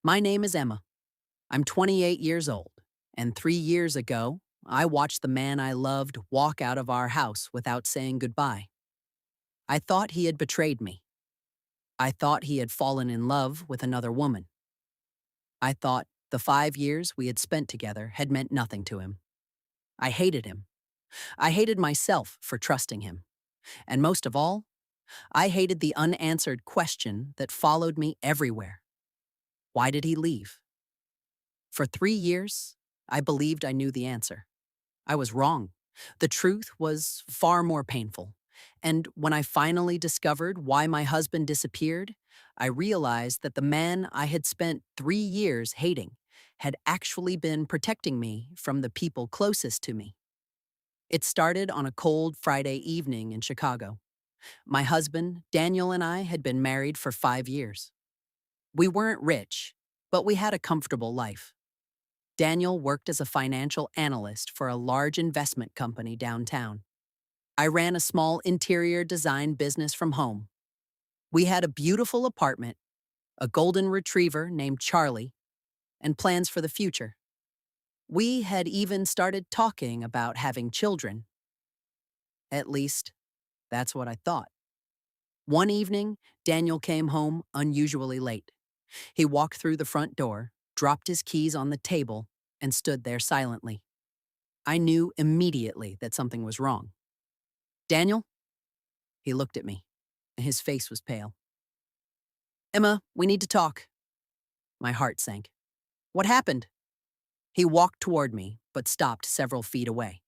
My name is Emma. I'm 28 years old, and 3 years ago, I watched the man I loved walk out of our house without saying goodbye. I thought he had betrayed me. I thought he had fallen in love with another woman. I thought the 5 years we had spent together had meant nothing to him. I hated him. I hated myself for trusting him. And most of all, I hated the unanswered question that followed me everywhere. Why did he leave? For 3 years, I believed I knew the answer. I was wrong. The truth was far more painful. And when I finally discovered why my husband disappeared, I realized that the man I had spent 3 years hating had actually been protecting me from the people closest to me. It started on a cold Friday evening in Chicago. My husband, Daniel, and I had been married for 5 years. We weren't rich, but we had a comfortable life. Daniel worked as a financial analyst for a large investment company downtown. I ran a small interior design business from home. We had a beautiful apartment, a golden retriever named Charlie, and plans for the future. We had even started talking about having children. At least, that's what I thought. One evening, Daniel came home unusually late. He walked through the front door, dropped his keys on the table, and stood there silently. I knew immediately that something was wrong. Daniel? He looked at me. His face was pale. Emma, we need to talk. My heart sank. What happened? He walked toward me, but stopped several feet away.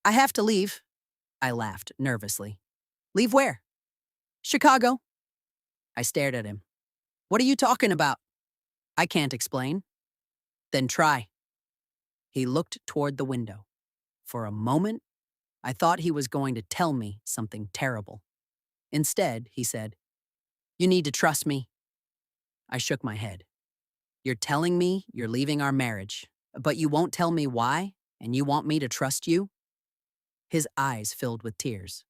I have to leave. I laughed nervously. Leave where? Chicago. I stared at him. What are you talking about? I can't explain. Then try. He looked toward the window. For a moment, I thought he was going to tell me something terrible. Instead, he said, You need to trust me. I shook my head. You're telling me you're leaving our marriage, but you won't tell me why, and you want me to trust you? His eyes filled with tears.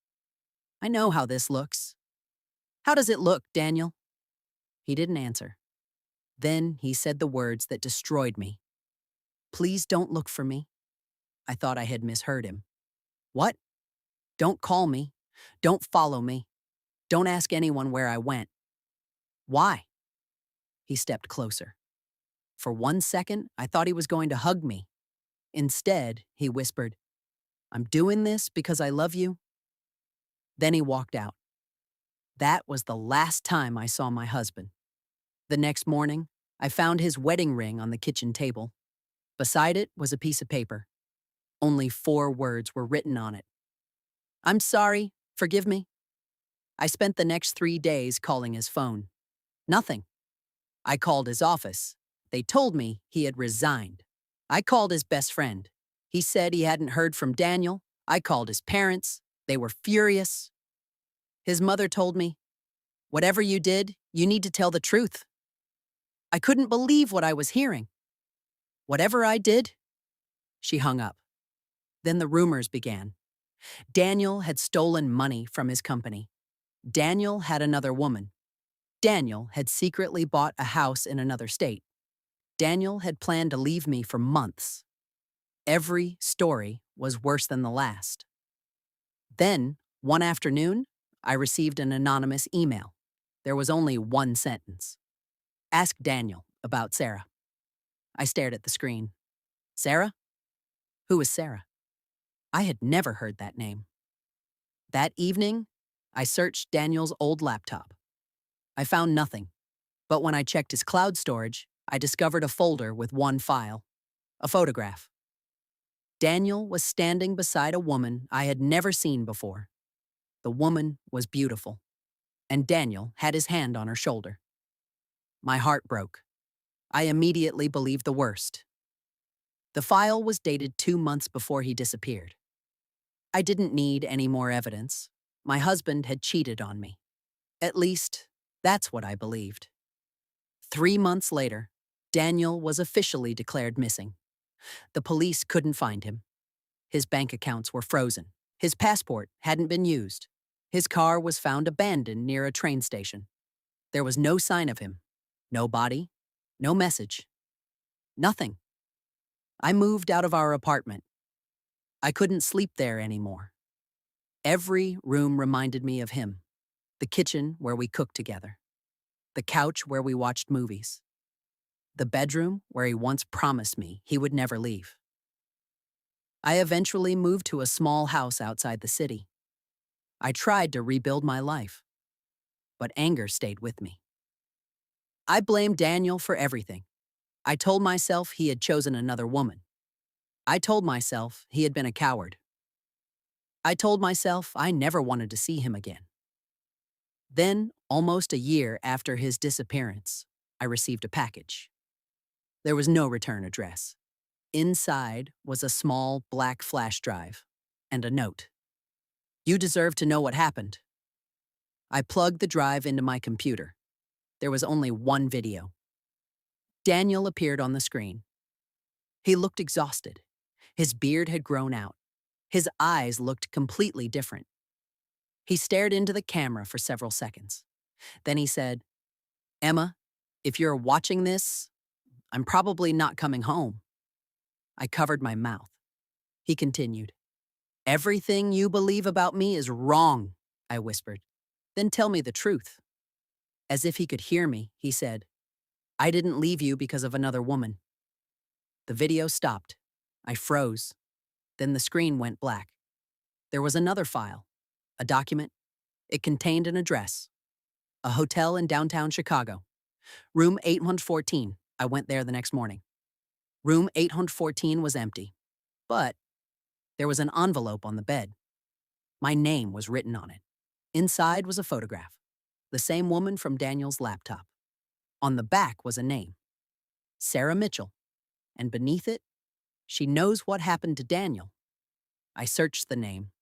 I know how this looks. How does it look, Daniel? He didn't answer. Then he said the words that destroyed me. Please don't look for me. I thought I had misheard him. What? Don't call me. Don't follow me. Don't ask anyone where I went. Why? He stepped closer. For 1 second, I thought he was going to hug me. Instead, he whispered, I'm doing this because I love you. Then he walked out. That was the last time I saw my husband. The next morning, I found his wedding ring on the kitchen table. Beside it was a piece of paper. Only 4 words were written on it. I'm sorry, forgive me. I spent the next 3 days calling his phone. Nothing. I called his office. They told me he had resigned. I called his best friend. He said he hadn't heard from Daniel. I called his parents. They were furious. His mother told me, Whatever you did, you need to tell the truth. I couldn't believe what I was hearing. Whatever I did? She hung up. Then the rumors began. Daniel had stolen money from his company. Daniel had another woman. Daniel had secretly bought a house in another state. Daniel had planned to leave me for months. Every story was worse than the last. Then, one afternoon, I received an anonymous email. There was only one sentence. Ask Daniel about Sarah. I stared at the screen. Sarah? Who was Sarah? I had never heard that name. That evening, I searched Daniel's old laptop. I found nothing, but when I checked his cloud storage, I discovered a folder with one file, a photograph. Daniel was standing beside a woman I had never seen before. The woman was beautiful, and Daniel had his hand on her shoulder. My heart broke. I immediately believed the worst. The file was dated 2 months before he disappeared. I didn't need any more evidence. My husband had cheated on me. At least, that's what I believed. 3 months later, Daniel was officially declared missing. The police couldn't find him. His bank accounts were frozen. His passport hadn't been used. His car was found abandoned near a train station. There was no sign of him. No body, No message. Nothing. I moved out of our apartment. I couldn't sleep there anymore. Every room reminded me of him. The kitchen where we cooked together. The couch where we watched movies. The bedroom where he once promised me he would never leave. I eventually moved to a small house outside the city. I tried to rebuild my life, but anger stayed with me. I blamed Daniel for everything. I told myself he had chosen another woman. I told myself he had been a coward. I told myself I never wanted to see him again. Then, almost a year after his disappearance, I received a package. There was no return address. Inside was a small black flash drive and a note. You deserve to know what happened. I plugged the drive into my computer. There was only one video. Daniel appeared on the screen. He looked exhausted. His beard had grown out. His eyes looked completely different. He stared into the camera for several seconds. Then he said, "Emma, if you're watching this, I'm probably not coming home." I covered my mouth. He continued, "Everything you believe about me is wrong," I whispered. "Then tell me the truth." As if he could hear me, he said, "I didn't leave you because of another woman." The video stopped. I froze. Then the screen went black. There was another file, a document. It contained an address, a hotel in downtown Chicago. Room 814. I went there the next morning. Room 814 was empty, but there was an envelope on the bed. My name was written on it. Inside was a photograph, the same woman from Daniel's laptop. On the back was a name, Sarah Mitchell, and beneath it, "She knows what happened to Daniel." I searched the name.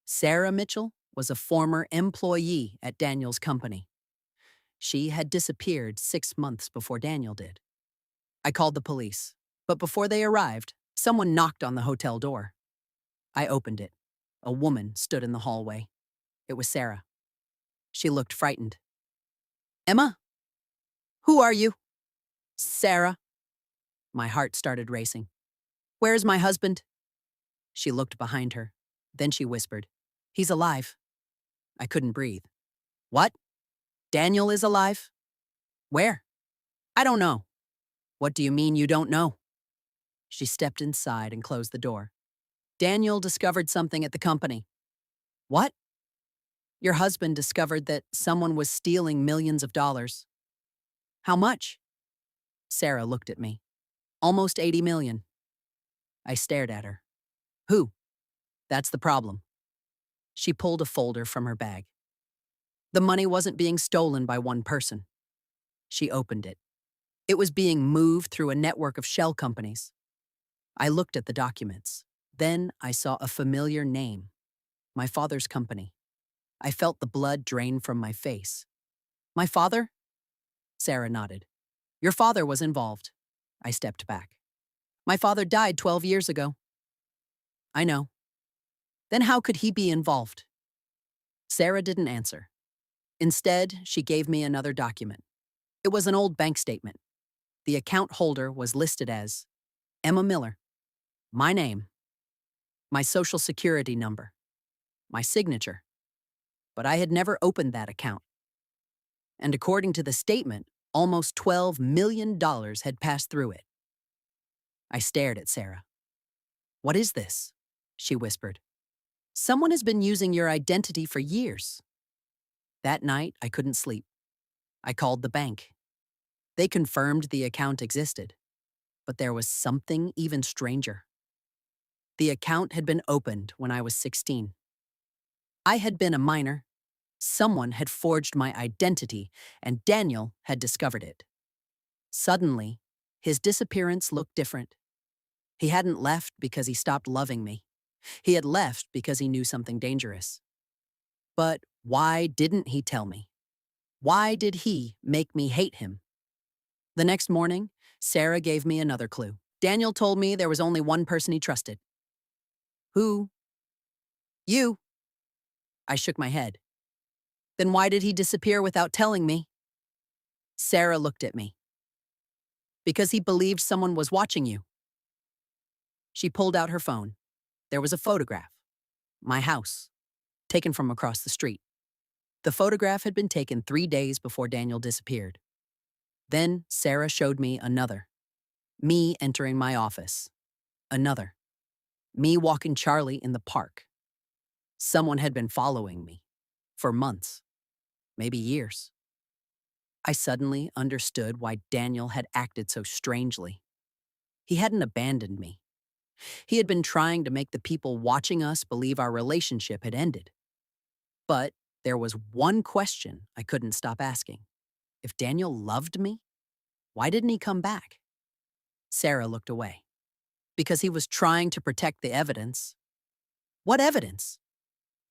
Sarah Mitchell was a former employee at Daniel's company. She had disappeared 6 months before Daniel did. I called the police, but before they arrived, someone knocked on the hotel door. I opened it. A woman stood in the hallway. It was Sarah. She looked frightened. "Emma? Who are you?" "Sarah." My heart started racing. "Where's my husband?" She looked behind her. Then she whispered, "He's alive." I couldn't breathe. "What? Daniel is alive? Where?" "I don't know." "What do you mean you don't know?" She stepped inside and closed the door. "Daniel discovered something at the company." "What?" "Your husband discovered that someone was stealing millions of dollars." "How much?" Sarah looked at me. "Almost 80 million. I stared at her. "Who?" "That's the problem." She pulled a folder from her bag. The money wasn't being stolen by one person. She opened it. It was being moved through a network of shell companies. I looked at the documents. Then I saw a familiar name, my father's company. I felt the blood drain from my face. "My father?" Sarah nodded. "Your father was involved." I stepped back. "My father died 12 years ago." "I know." "Then how could he be involved?" Sarah didn't answer. Instead, she gave me another document. It was an old bank statement. The account holder was listed as Emma Miller. My name, my social security number, my signature. But I had never opened that account. And according to the statement, almost $12 million had passed through it. I stared at Sarah. "What is this?" she whispered. "Someone has been using your identity for years." That night, I couldn't sleep. I called the bank. They confirmed the account existed. But there was something even stranger. The account had been opened when I was 16. I had been a minor. Someone had forged my identity, and Daniel had discovered it. Suddenly, his disappearance looked different. He hadn't left because he stopped loving me. He had left because he knew something dangerous. But why didn't he tell me? Why did he make me hate him? The next morning, Sarah gave me another clue. Daniel told me there was only one person he trusted. "Who?" "You." I shook my head. "Then why did he disappear without telling me?" Sarah looked at me. Because he believed someone was watching you. She pulled out her phone. There was a photograph. My house, taken from across the street. The photograph had been taken 3 days before Daniel disappeared. Then Sarah showed me another. Me entering my office. Another. Me walking Charlie in the park. Someone had been following me. For months. Maybe years. I suddenly understood why Daniel had acted so strangely. He hadn't abandoned me. He had been trying to make the people watching us believe our relationship had ended. But there was one question I couldn't stop asking. If Daniel loved me, why didn't he come back? Sarah looked away. Because he was trying to protect the evidence. What evidence?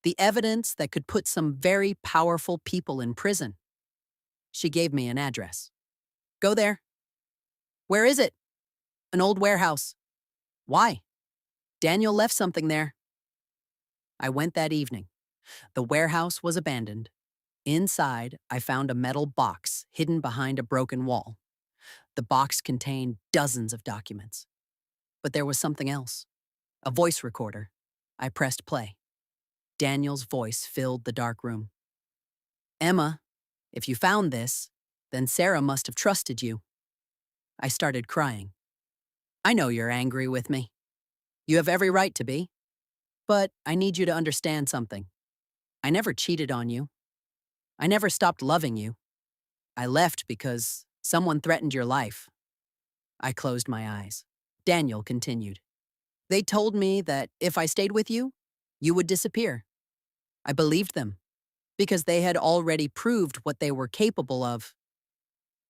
The evidence that could put some very powerful people in prison. She gave me an address. Go there. Where is it? An old warehouse. Why? Daniel left something there. I went that evening. The warehouse was abandoned. Inside, I found a metal box hidden behind a broken wall. The box contained dozens of documents. But there was something else. A voice recorder. I pressed play. Daniel's voice filled the dark room. Emma, if you found this, then Sarah must have trusted you. I started crying. I know you're angry with me. You have every right to be. But I need you to understand something. I never cheated on you. I never stopped loving you. I left because someone threatened your life. I closed my eyes. Daniel continued. They told me that if I stayed with you, you would disappear. I believed them, because they had already proved what they were capable of.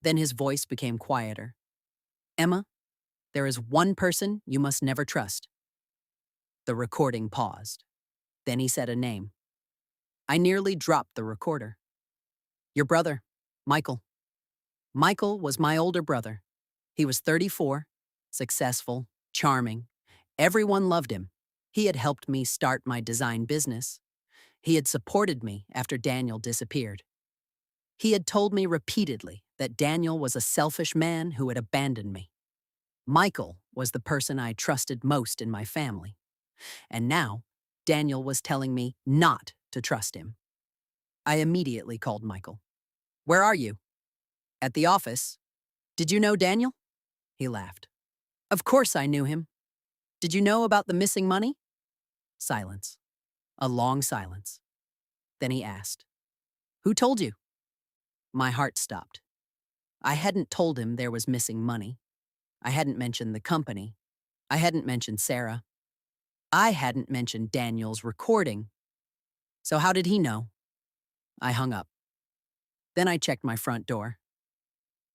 Then his voice became quieter. Emma, there is one person you must never trust. The recording paused. Then he said a name. I nearly dropped the recorder. Your brother, Michael. Michael was my older brother. He was 34, successful, charming. Everyone loved him. He had helped me start my design business. He had supported me after Daniel disappeared. He had told me repeatedly that Daniel was a selfish man who had abandoned me. Michael was the person I trusted most in my family. And now, Daniel was telling me not to trust him. I immediately called Michael. Where are you? At the office. Did you know Daniel? He laughed. Of course I knew him. Did you know about the missing money? Silence. A long silence. Then he asked, Who told you? My heart stopped. I hadn't told him there was missing money. I hadn't mentioned the company. I hadn't mentioned Sarah. I hadn't mentioned Daniel's recording. So how did he know? I hung up. Then I checked my front door.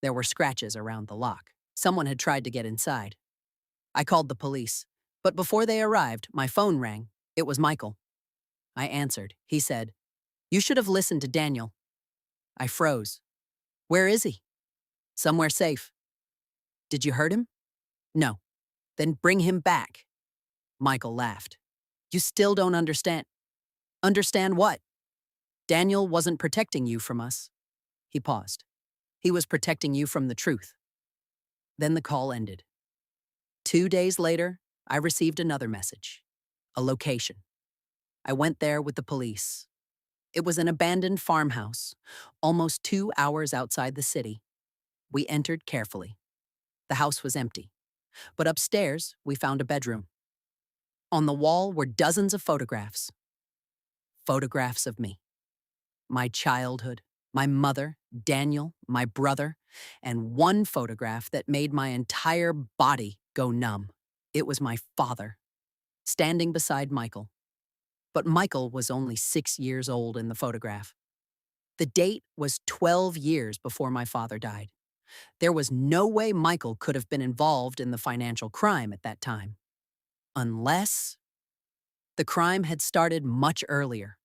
There were scratches around the lock. Someone had tried to get inside. I called the police, but before they arrived, my phone rang. It was Michael. I answered. He said, You should have listened to Daniel. I froze. Where is he? Somewhere safe. Did you hurt him? No. Then bring him back. Michael laughed. You still don't understand. Understand what? Daniel wasn't protecting you from us. He paused. He was protecting you from the truth. Then the call ended. 2 days later, I received another message. A location. I went there with the police. It was an abandoned farmhouse, almost 2 hours outside the city. We entered carefully. The house was empty, but upstairs we found a bedroom. On the wall were dozens of photographs. Photographs of me. My childhood, my mother, Daniel, my brother, and one photograph that made my entire body go numb. It was my father, standing beside Michael. But Michael was only 6 years old in the photograph. The date was 12 years before my father died. There was no way Michael could have been involved in the financial crime at that time. Unless the crime had started much earlier.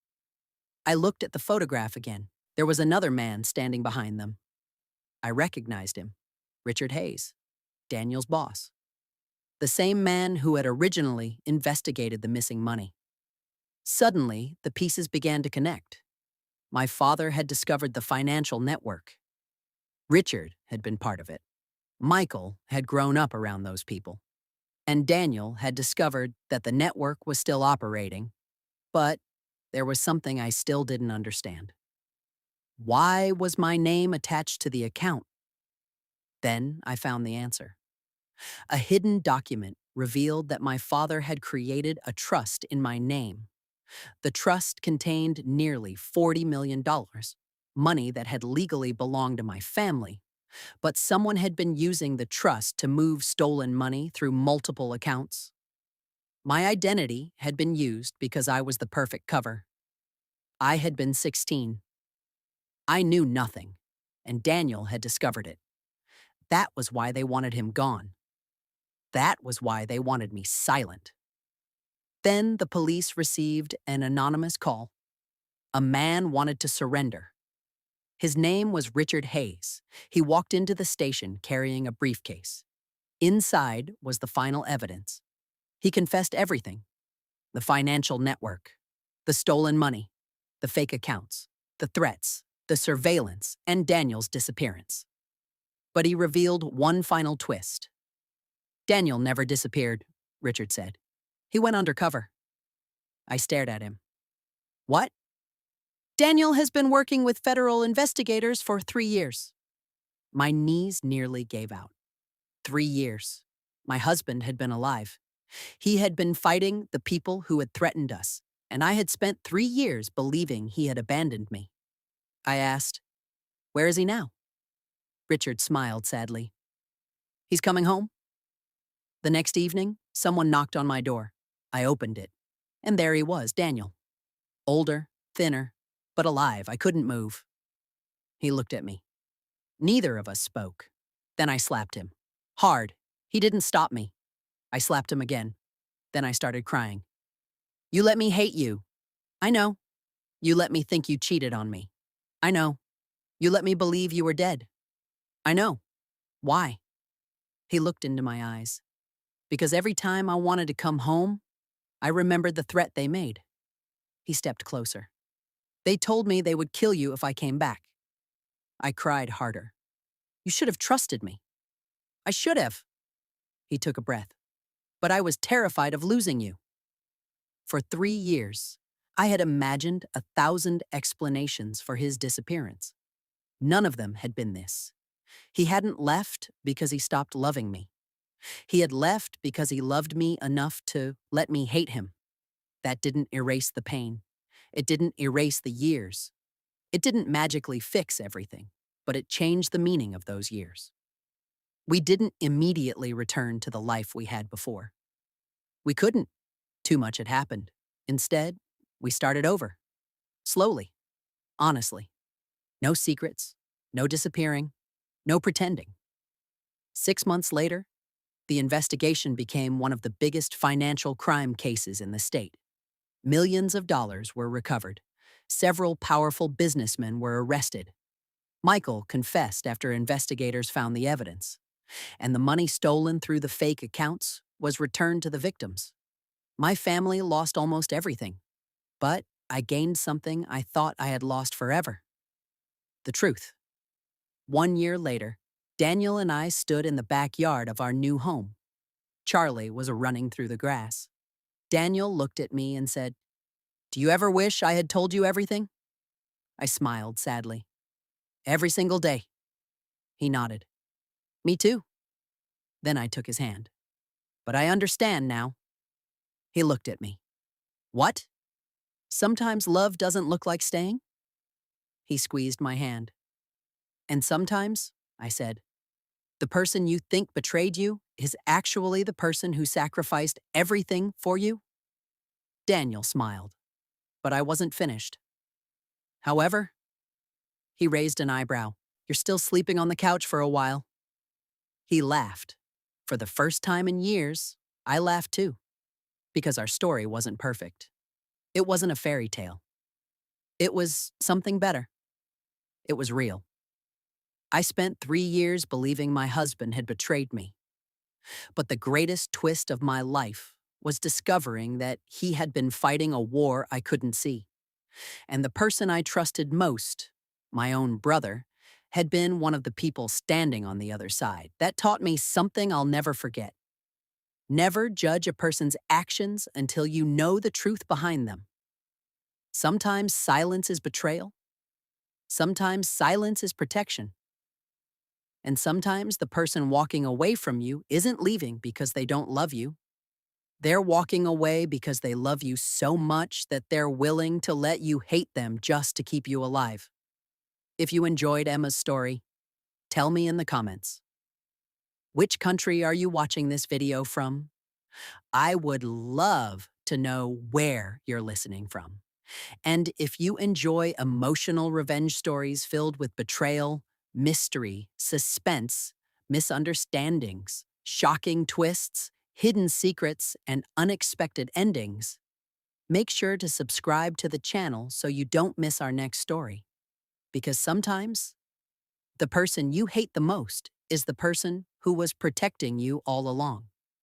I looked at the photograph again. There was another man standing behind them. I recognized him. Richard Hayes, Daniel's boss. The same man who had originally investigated the missing money. Suddenly, the pieces began to connect. My father had discovered the financial network. Richard had been part of it. Michael had grown up around those people, and Daniel had discovered that the network was still operating, but there was something I still didn't understand. Why was my name attached to the account? Then I found the answer. A hidden document revealed that my father had created a trust in my name. The trust contained nearly $40 million, money that had legally belonged to my family, but someone had been using the trust to move stolen money through multiple accounts. My identity had been used because I was the perfect cover. I had been 16. I knew nothing, and Daniel had discovered it. That was why they wanted him gone. That was why they wanted me silent. Then the police received an anonymous call. A man wanted to surrender. His name was Richard Hayes. He walked into the station carrying a briefcase. Inside was the final evidence. He confessed everything: the financial network, the stolen money, the fake accounts, the threats, the surveillance, and Daniel's disappearance. But he revealed one final twist. Daniel never disappeared, Richard said. He went undercover. I stared at him. What? Daniel has been working with federal investigators for 3 years. My knees nearly gave out. 3 years. My husband had been alive. He had been fighting the people who had threatened us, and I had spent 3 years believing he had abandoned me. I asked, "Where is he now?" Richard smiled sadly. "He's coming home." The next evening, someone knocked on my door. I opened it, and there he was, Daniel. Older, thinner, but alive. I couldn't move. He looked at me. Neither of us spoke. Then I slapped him. Hard. He didn't stop me. I slapped him again. Then I started crying. "You let me hate you." "I know." "You let me think you cheated on me." "I know." "You let me believe you were dead." "I know." "Why?" He looked into my eyes. "Because every time I wanted to come home, I remembered the threat they made." He stepped closer. "They told me they would kill you if I came back." I cried harder. "You should have trusted me." "I should have." He took a breath. "But I was terrified of losing you." For 3 years, I had imagined 1,000 explanations for his disappearance. None of them had been this. He hadn't left because he stopped loving me. He had left because he loved me enough to let me hate him. That didn't erase the pain. It didn't erase the years. It didn't magically fix everything, but it changed the meaning of those years. We didn't immediately return to the life we had before. We couldn't. Too much had happened. Instead, we started over. Slowly. Honestly. No secrets. No disappearing. No pretending. 6 months later, the investigation became one of the biggest financial crime cases in the state. Millions of dollars were recovered. Several powerful businessmen were arrested. Michael confessed after investigators found the evidence, and the money stolen through the fake accounts was returned to the victims. My family lost almost everything, but I gained something I thought I had lost forever: the truth. 1 year later, Daniel and I stood in the backyard of our new home. Charlie was running through the grass. Daniel looked at me and said, "Do you ever wish I had told you everything?" I smiled sadly. "Every single day." He nodded. "Me too." Then I took his hand. "But I understand now." He looked at me. "What? Sometimes love doesn't look like staying?" He squeezed my hand. "And sometimes," I said, "the person you think betrayed you is actually the person who sacrificed everything for you?" Daniel smiled, but I wasn't finished. "However," he raised an eyebrow, "you're still sleeping on the couch for a while." He laughed. For the first time in years, I laughed too, because our story wasn't perfect. It wasn't a fairy tale. It was something better. It was real. I spent 3 years believing my husband had betrayed me. But the greatest twist of my life was discovering that he had been fighting a war I couldn't see. And the person I trusted most, my own brother, had been one of the people standing on the other side. That taught me something I'll never forget. Never judge a person's actions until you know the truth behind them. Sometimes silence is betrayal. Sometimes silence is protection. And sometimes the person walking away from you isn't leaving because they don't love you. They're walking away because they love you so much that they're willing to let you hate them just to keep you alive. If you enjoyed Emma's story, tell me in the comments. Which country are you watching this video from? I would love to know where you're listening from. And if you enjoy emotional revenge stories filled with betrayal, mystery, suspense, misunderstandings, shocking twists, hidden secrets, and unexpected endings, make sure to subscribe to the channel so you don't miss our next story. Because sometimes, the person you hate the most is the person who was protecting you all along.